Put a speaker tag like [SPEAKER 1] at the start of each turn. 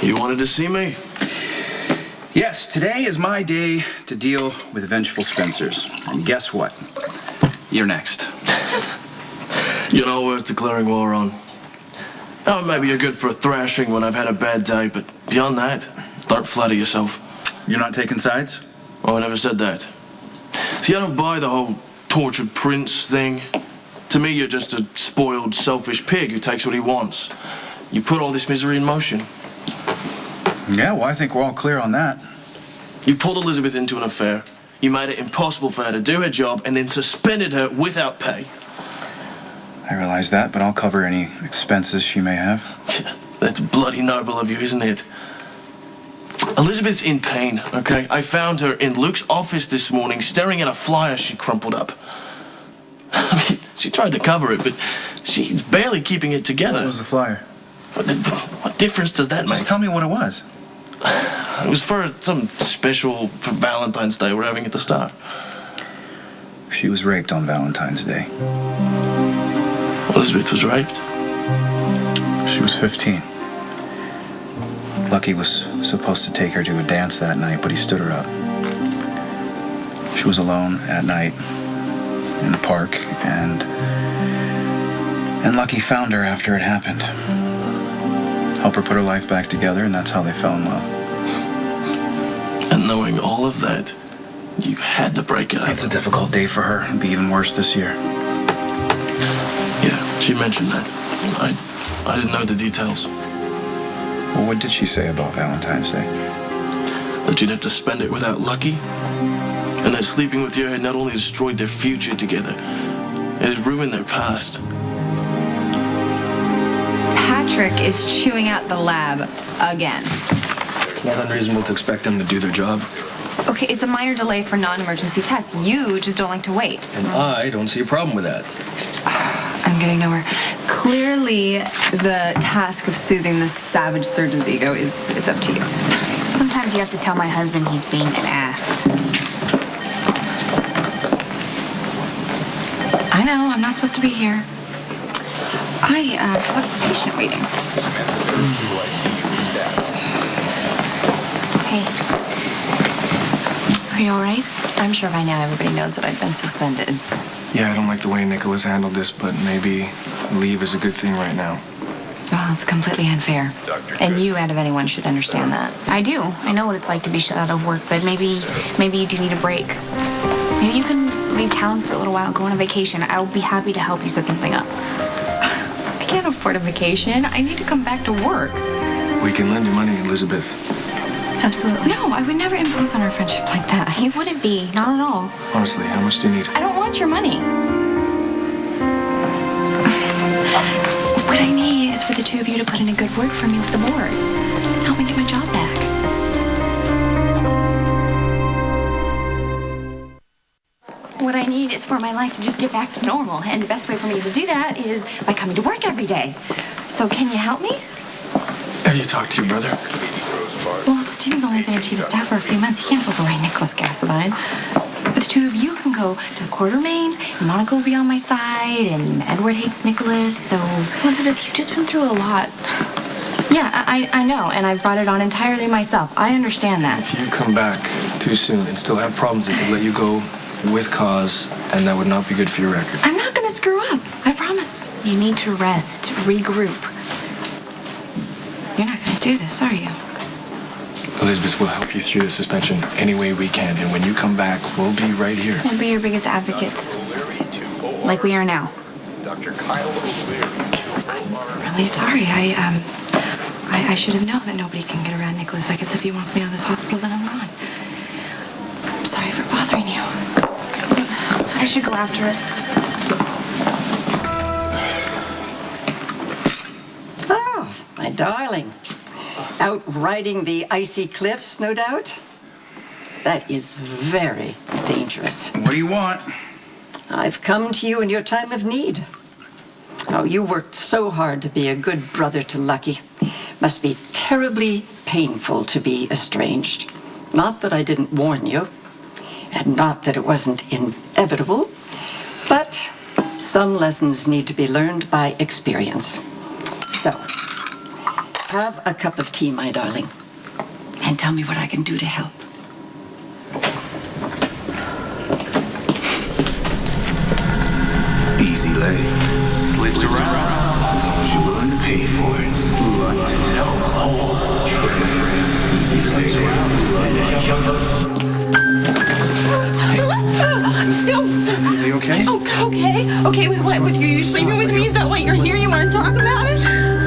[SPEAKER 1] You wanted to see me?
[SPEAKER 2] Yes, today is my day to deal with vengeful Spencers. And guess what? You're next.
[SPEAKER 1] You're not worth declaring war on. Oh, maybe you're good for a thrashing when I've had a bad day, but beyond that, don't flatter yourself.
[SPEAKER 2] You're not taking sides?
[SPEAKER 1] Oh, I never said that. See, I don't buy the whole tortured prince thing. To me, you're just a spoiled, selfish pig who takes what he wants. You put all this misery in motion.
[SPEAKER 2] Yeah, well, I think we're all clear on that.
[SPEAKER 1] You pulled Elizabeth into an affair. You made it impossible for her to do her job and then suspended her without pay.
[SPEAKER 2] I realize that, but I'll cover any expenses she may have.
[SPEAKER 1] That's bloody noble of you, isn't it? Elizabeth's in pain, okay? I found her in Luke's office this morning staring at a flyer she crumpled up. I mean, she tried to cover it, but she's barely keeping it together.
[SPEAKER 2] What was the flyer?
[SPEAKER 1] What difference does that make?
[SPEAKER 2] Just tell me what it was.
[SPEAKER 1] It was for some special for Valentine's Day we're having at the start.
[SPEAKER 2] She was raped on Valentine's Day.
[SPEAKER 1] Elizabeth was raped?
[SPEAKER 2] She was 15. Lucky was supposed to take her to a dance that night, but he stood her up. She was alone at night in the park, and Lucky found her after it happened. Helped her put her life back together, and that's how they fell in love.
[SPEAKER 1] And knowing all of that, you had to break it up.
[SPEAKER 2] It's a difficult day for her. It'll be even worse this year.
[SPEAKER 1] Yeah, she mentioned that. I didn't know the details.
[SPEAKER 2] Well, what did she say about Valentine's Day?
[SPEAKER 1] That you'd have to spend it without Lucky. And that sleeping with you had not only destroyed their future together, it had ruined their past.
[SPEAKER 3] Patrick is chewing out the lab again.
[SPEAKER 4] It's not unreasonable to expect them to do their job.
[SPEAKER 3] Okay, it's a minor delay for non-emergency tests. You just don't like to wait.
[SPEAKER 4] And I don't see a problem with that.
[SPEAKER 3] I'm getting nowhere. Clearly, the task of soothing this savage surgeon's ego is up to you.
[SPEAKER 5] Sometimes you have to tell my husband he's being an ass.
[SPEAKER 3] I know, I'm not supposed to be here. I have a patient waiting.
[SPEAKER 5] Hey. Are you all right?
[SPEAKER 3] I'm sure by now everybody knows that I've been suspended.
[SPEAKER 4] Yeah, I don't like the way Nikolas handled this, but maybe leave is a good thing right now.
[SPEAKER 3] Well, it's completely unfair. And you, out of anyone, should understand that.
[SPEAKER 5] I do. I know what it's like to be shut out of work, but maybe you do need a break. Maybe you can leave town for a little while, go on a vacation. I'll be happy to help you set something up.
[SPEAKER 3] I can't afford a vacation. I need to come back to work.
[SPEAKER 4] We can lend you money, Elizabeth.
[SPEAKER 3] Absolutely. No, I would never impose on our friendship like that.
[SPEAKER 5] You wouldn't be. Not at all.
[SPEAKER 4] Honestly, how much do you need?
[SPEAKER 3] I don't want your money. What I need is for the two of you to put in a good word for me with the board. Help me get my job back. What I need is for my life to just get back to normal. And the best way for me to do that is by coming to work every day. So can you help me?
[SPEAKER 1] Have you talked to your brother?
[SPEAKER 3] Well, Stephen's only been a chief of staff for a few months. He can't override Nikolas Cassadine. But the two of you can go to the Quartermains, and Monica will be on my side, and Edward hates Nikolas, so...
[SPEAKER 5] Elizabeth, you've just been through a lot.
[SPEAKER 3] Yeah, I know, and I brought it on entirely myself. I understand that.
[SPEAKER 4] If you come back too soon and still have problems, they could let you go with cause, and that would not be good for your record.
[SPEAKER 3] I'm not going to screw up. I promise.
[SPEAKER 5] You need to rest, regroup.
[SPEAKER 3] You're not going to do this, are you?
[SPEAKER 4] Elizabeth will help you through the suspension any way we can, and when you come back, we'll be right here.
[SPEAKER 5] We'll be your biggest advocates. Like we are now.
[SPEAKER 3] I'm really sorry. I should have known that nobody can get around Nikolas. I guess if he wants me out of this hospital, then I'm gone. I'm sorry for bothering you.
[SPEAKER 5] I should go after it.
[SPEAKER 6] Oh, my darling. Out riding the icy cliffs, no doubt? That is very dangerous.
[SPEAKER 2] What do you want?
[SPEAKER 6] I've come to you in your time of need. Oh, you worked so hard to be a good brother to Lucky. Must be terribly painful to be estranged. Not that I didn't warn you, and not that it wasn't inevitable, but some lessons need to be learned by experience. So, Have a cup of tea, my darling, and tell me what I can do to help.
[SPEAKER 7] Easy lay. Slips around. As long as you're willing to pay for it. Slut. Easy slips around.
[SPEAKER 2] Are you okay?
[SPEAKER 3] Okay. Okay, what? You sleeping with me? Is that why you're here? You want to talk about it?